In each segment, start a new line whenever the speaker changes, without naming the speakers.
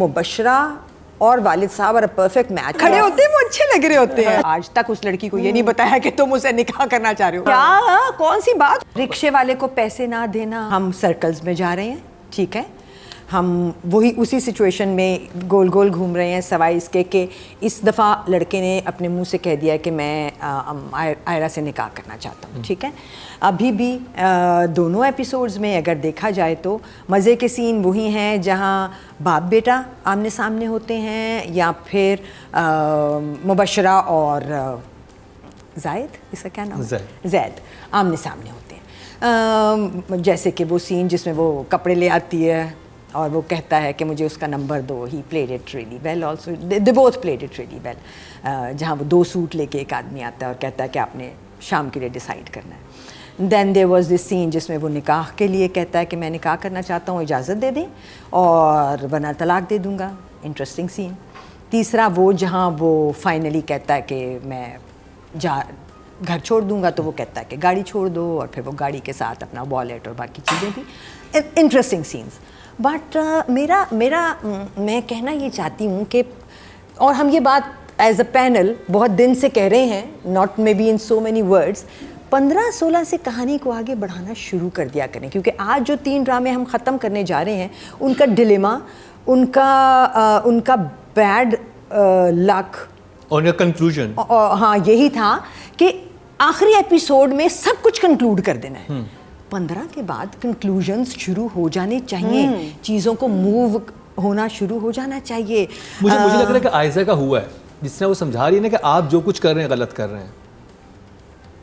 مبشرہ اور والد صاحب اور پرفیکٹ میچ کھڑے ہوتے ہیں، وہ اچھے لگ رہے ہوتے ہیں. آج تک اس لڑکی کو یہ نہیں بتایا کہ تم اسے نکاح کرنا چاہ رہے ہو. کیا کون سی بات؟ رکشے والے کو پیسے نہ دینا. ہم سرکلز میں جا رہے ہیں، ٹھیک ہے، ہم وہی اسی سچویشن میں گول گول گھوم رہے ہیں، سوائے اس کے کہ اس دفعہ لڑکے نے اپنے منہ سے کہہ دیا کہ میں آئرہ سے نکاح کرنا چاہتا ہوں. ٹھیک ہے، ابھی بھی دونوں ایپیسوڈز میں اگر دیکھا جائے تو مزے کے سین وہی ہیں جہاں باپ بیٹا آمنے سامنے ہوتے ہیں، یا پھر مبشرہ اور زائد، اس کا کیا نام ہے، زید، آمنے سامنے ہوتے ہیں. جیسے کہ وہ سین جس میں وہ کپڑے لے آتی ہے اور وہ کہتا ہے کہ مجھے اس کا نمبر دو. He played it really well also, they both played it really well. جہاں وہ 2 سوٹ لے کے ایک آدمی آتا ہے اور کہتا ہے کہ آپ نے شام کے لیے ڈیسائیڈ کرنا ہے. دین دیر واز دس سین جس میں وہ نکاح کے لیے کہتا ہے کہ میں نکاح کرنا چاہتا ہوں، اجازت دے دیں اور ورنہ طلاق دے دوں گا. انٹرسٹنگ سین. تیسرا وہ جہاں وہ فائنلی کہتا ہے کہ میں گھر چھوڑ دوں گا، تو وہ کہتا ہے کہ گاڑی چھوڑ دو، اور پھر وہ گاڑی کے ساتھ اپنا والیٹ اور باقی چیزیں بھی. Interesting sense. بٹ میں کہنا یہ چاہتی ہوں کہ، اور ہم یہ بات ایز اے پینل بہت دن سے کہہ رہے ہیں، not may be in so many words, 15-16 سے کہانی کو آگے بڑھانا شروع کر دیا کریں. کیونکہ آج جو 3 ڈرامے ہم ختم کرنے جا رہے ہیں، ان کا ڈلیما، ان کا بیڈ لک،
اور کنکلوژن،
ہاں یہی تھا کہ آخری ایپیسوڈ میں سب کچھ کنکلوڈ کر دینا ہے. 15 کے بعد کنکلوژنز شروع ہو جانے چاہیے، چیزوں کو موو ہونا شروع ہو جانا چاہیے.
مجھے لگ رہا ہے کہ آئزہ کا ہوا ہے، جس طرح وہ سمجھا رہی ہے نا کہ آپ جو کچھ کر رہے ہیں غلط کر رہے ہیں.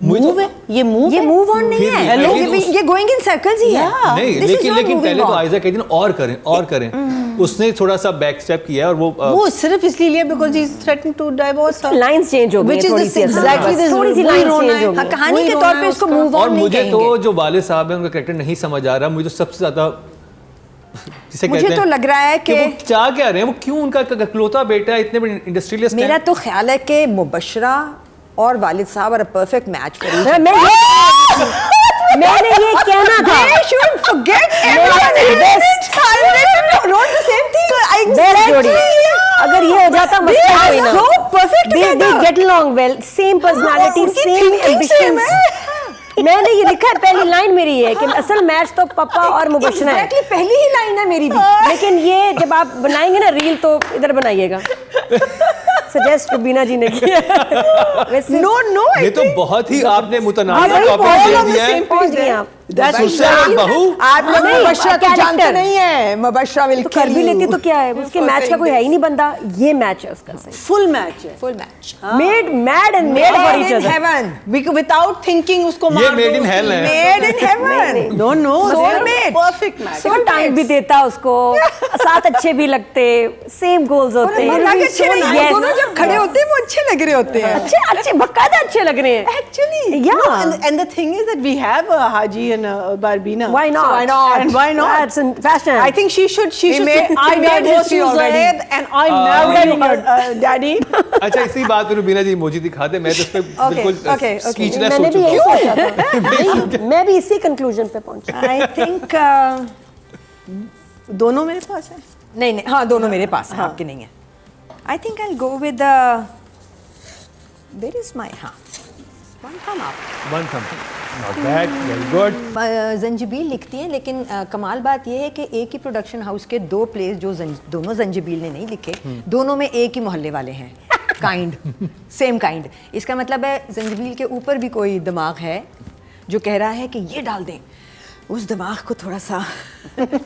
موو ہے، یہ موو آن نہیں ہے، یہ گوئنگ ان سرکلز ہی ہے.
نہیں، لیکن پہلے تو آئزہ کہتی نا اور کریں. اس نے تھوڑا سا بیک اسٹیپ کیا اور وہ
صرف اس لیے because he is threatening to divorce.
Lines change ہو گئی تھوڑی سی، تھوڑی سی لائن چینج ہو گئی
کہانی کے طور پہ اس کو موو
اور
آن نہیں
مجھے
کہیں گے.
تو جو والد صاحب ہیں ان کا کریکٹر نہیں سمجھ آ رہا. مجھے تو سب سے زیادہ
مجھے تو لگ رہا ہے کہ
وہ چاہ کیا رہے ہیں، وہ کیوں ان کا اکلوتا بیٹا ہے اتنے بڑے انڈسٹریلسٹ.
میرا تو خیال ہے کہ مبشرہ اور والد صاحب اور پرفیکٹ میچ کری.
میں نے یہ کہنا تھا، اگر یہ ہو جاتا get along well, same personality, same ambitions. میں نے یہ لکھا ہے، پہلی لائن میری یہ ہے کہ اصل میچ تو پپا اور مبشرہ ہے.
پہلی ہی لائن ہے میری بھی.
لیکن یہ جب آپ بنائیں گے نا ریل تو ادھر بنائیے گا. سجیسٹ ربینہ جی نے کیا.
نو
یہ تو بہت ہی آپ نے متنازع ٹاپک دے دیا ہے.
پہنچ گئے آپ.
آپ لوگ مبشرہ تو جانتے نہیں ہیں. مبشرہ ول
کر بھی لیتی تو کیا ہے، اس کے میچ کا کوئی ہے ہی نہیں بندہ. یہ میچ ہے اس کا،
فل میچ ہے،
full match.
Made made and made for each other.
Heaven
without thinking اس کو
یہ میڈ ان ہیل ہے.
Made in heaven.
No no
soul mate.
Perfect match.
So time بھی دیتا اس کو، ساتھ اچھے بھی لگتے، سیم گولز ہوتے ہیں.
دونوں جب کھڑے ہوتے ہیں وہ اچھے لگ رہے ہوتے ہیں.
اچھے باقاعدہ اچھے لگ رہے ہیں
actually. And the thing is that we have Haji and Barbina.
Why not?
Why not?
And why not?
That's in fashion.
I think she should say, I
made
divorce you
already.
Zaid and I marry your daddy.
اچھا اسی بات پہ روبینہ جی موجی دکھا دیں. میں تو اس پہ بالکل اسپیچلیس
میں
ہو
نے بھی یہی
چکا
سوچا تھا. میں بھی اسی کنکلوژن پہ پہنچا.
I think
دونوں میرے پاس ہیں.
نہیں ہاں دونوں میرے پاس ہیں، آپ کے نہیں ہیں. I think I'll go with where is my one thumb up.
One thumb. Not bad. Very good.
زنجبیل لکھتی ہیں، لیکن کمال بات یہ ہے کہ ایک ہی پروڈکشن ہاؤس کے 2 پلیز جو دونوں زنجبیل نے نہیں لکھے، دونوں میں ایک ہی محلے والے ہیں. Kind same kind. اس کا مطلب ہے زنجبیل کے اوپر بھی کوئی دماغ ہے جو کہہ رہا ہے کہ یہ ڈال دیں. اس دماغ کو تھوڑا سا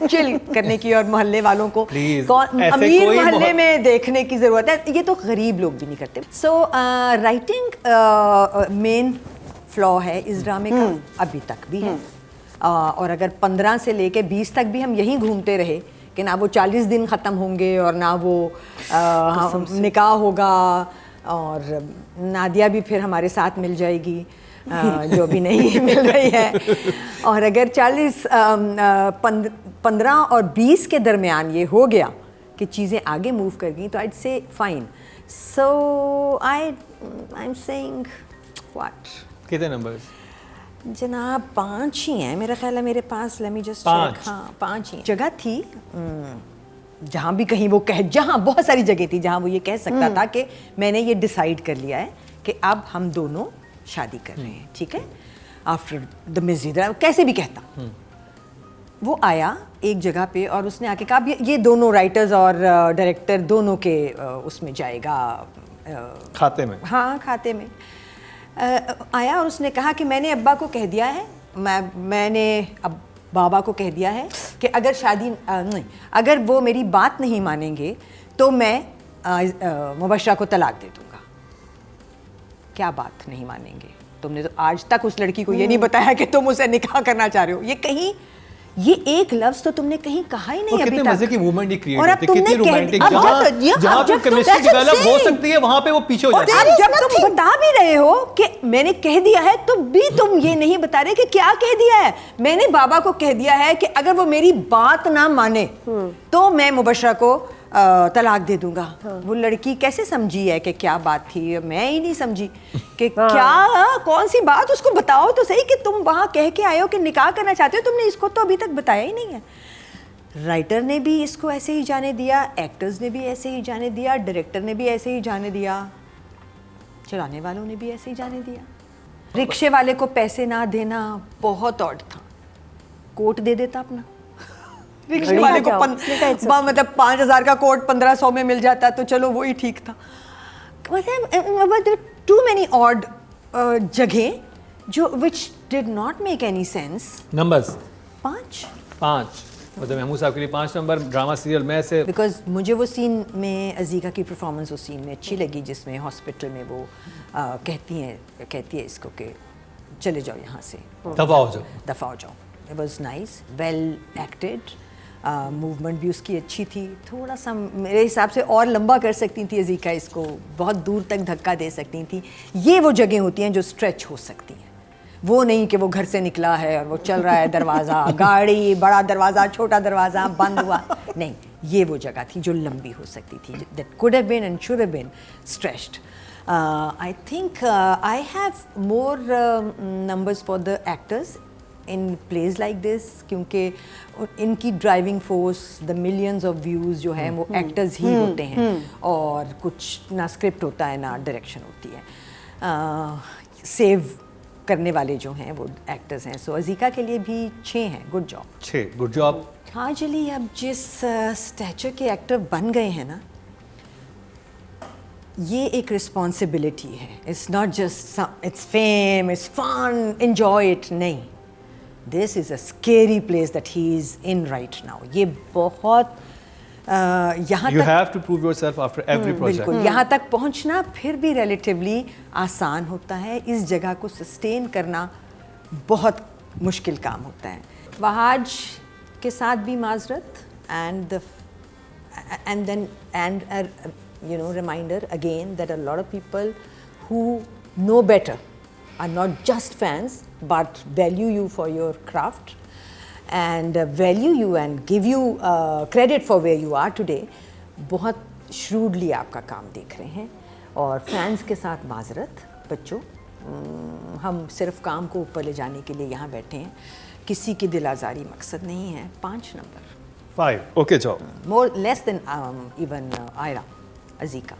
چل کرنے کی اور محلے والوں کو امیر محلے میں دیکھنے کی ضرورت ہے. یہ تو غریب لوگ بھی نہیں کرتے. سو رائٹنگ مین فلا ہے اس ڈرامے کا، ابھی تک بھی ہے. اور اگر 15 سے لے کے 20 تک بھی ہم یہیں گھومتے رہے کہ نہ وہ 40 دن ختم ہوں گے اور نہ وہ نکاح ہوگا، اور نادیہ بھی پھر ہمارے ساتھ مل جائے گی جو بھی نہیں مل رہی ہے، اور اگر 15 اور 20 کے درمیان یہ ہو گیا کہ چیزیں آگے موو کر گئیں تو I say fine. So I am seeing what.
کتنے نمبرز
جناب؟ 5 ہی ہیں میرا خیال ہے میرے پاس. Let me just check. ہاں 5 ہی. جگہ تھی جہاں بھی کہیں وہ کہہ, جہاں بہت ساری جگہ تھی جہاں وہ یہ کہہ سکتا تھا کہ میں نے یہ ڈیسائیڈ کر لیا ہے کہ اب ہم دونوں شادی کر رہے ہیں, ٹھیک ہے, آفٹر دا مسجد, کیسے بھی کہتا. وہ آیا ایک جگہ پہ اور اس نے آ کے کہا یہ دونوں رائٹرز اور ڈائریکٹر دونوں کے اس میں جائے گا,
کھاتے میں.
ہاں کھاتے میں. آیا اور اس نے کہا کہ میں نے ابا کو کہہ دیا ہے, میں نے اب بابا کو کہہ دیا ہے کہ اگر شادی نہیں, اگر وہ میری بات نہیں مانیں گے تو میں مبشرہ کو طلاق دے دوں گا. کیا بات نہیں مانیں گے؟ تم نے تو آج تک اس لڑکی کو یہ نہیں بتایا کہ تم اسے نکاح کرنا چاہ رہے ہو. یہ کہیں, یہ ایک لفظ تو تم نے کہیں کہا ہی نہیں ابھی تک.
کتنے مزے کی موومنٹ یہ کریٹ
اور اب
ہوتی ہے,
تم نے
کتنی رومانٹک, جہاں پہ کیمسٹری ڈیولپ ہو سکتی ہے وہاں پہ وہ پیچھے ہو جاتی ہے.
جب تم بتا بھی رہے ہو کہ میں نے کہہ دیا ہے تو بھی تم یہ نہیں بتا رہے کہ کیا کہہ دیا ہے. میں نے بابا کو کہہ دیا ہے کہ اگر وہ میری بات نہ مانے تو میں مبشرہ کو طلاق دے دوں گا. وہ لڑکی کیسے سمجھی ہے کہ کیا بات تھی؟ میں ہی نہیں سمجھی کہ کیا, کون سی بات, اس کو بتاؤ تو صحیح کہ تم وہاں کہہ کے آئے ہو کہ نکاح کرنا چاہتے ہو, تم نے اس کو تو ابھی تک بتایا ہی نہیں ہے. رائٹر نے بھی اس کو ایسے ہی جانے دیا, ایکٹرز نے بھی ایسے ہی جانے دیا, ڈائریکٹر نے بھی ایسے ہی جانے دیا, چلانے والوں نے بھی ایسے ہی جانے دیا. رکشے والے کو پیسے نہ دینا بہت آڈ تھا, کوٹ دے دیتا اپنا. رکشے والے کو مطلب 5,000 کا کوٹ 1,500 میں مل جاتا تو چلو وہی ٹھیک تھا. ٹو مینی آڈ جگہ جو which did not make any sense.
Numbers
5
مطلب محمود صاحب کے لیے 5 نمبر ڈرامہ سیریل میں سے.
بیکاز مجھے وہ سین میں عزیکا کی پرفارمنس اس سین میں اچھی لگی جس میں ہاسپٹل میں وہ کہتی ہے اس کو کہ چلے جاؤ یہاں سے,
دفاع ہو جاؤ.
It was nice, well acted, movement بھی اس کی اچھی تھی. تھوڑا سا میرے حساب سے اور لمبا کر سکتی تھی عزیکا اس کو, بہت دور تک دھکا دے سکتی تھی. یہ وہ جگہیں ہوتی ہیں جو اسٹریچ ہو سکتی ہیں, وہ نہیں کہ وہ گھر سے نکلا ہے اور وہ چل رہا ہے دروازہ, گاڑی, بڑا دروازہ, چھوٹا دروازہ بند ہوا, نہیں, یہ وہ جگہ تھی جو لمبی ہو سکتی تھی. That could have been and should have been stretched. I think I have more numbers for the actors in plays like this, کیونکہ ان کی driving force, the millions of views جو ہیں وہ ایکٹرز ہی ہوتے ہیں, اور کچھ نہ اسکرپٹ ہوتا ہے نہ ڈائریکشن ہوتی ہے. سیو کرنے والے جو ہیں وہ ایکٹرز ہیں. سو عزیکا کے لیے بھی 6 ہیں. Good job. ہاں جلی, اب جس اسٹیچر کے ایکٹر بن گئے ہیں نا, یہ ایک رسپانسبلٹی ہے. It's not just it's fame, it's fun, enjoy it, نہیں. This is a scary place that he is in right now. یہ بہت یہاں
You have to prove yourself after every project.
بالکل, یہاں تک پہنچنا پھر بھی ریلیٹیولی آسان ہوتا ہے. اس جگہ کو سسٹین کرنا بہت مشکل کام ہوتا ہے. وہاج کے ساتھ بھی معذرت, and reminder again that a lot of people who know better are not just fans but value you for your craft and value you and give you credit for where you are today. بہت shrewdly آپ کا کام دیکھ رہے ہیں. اور fans کے ساتھ معذرت بچوں, ہم صرف کام کو اوپر لے جانے کے لیے یہاں بیٹھے ہیں, کسی کی دل آزاری مقصد نہیں ہے. 5 نمبر.
5. Okay, جاؤ.
More less than even Ira, Azika.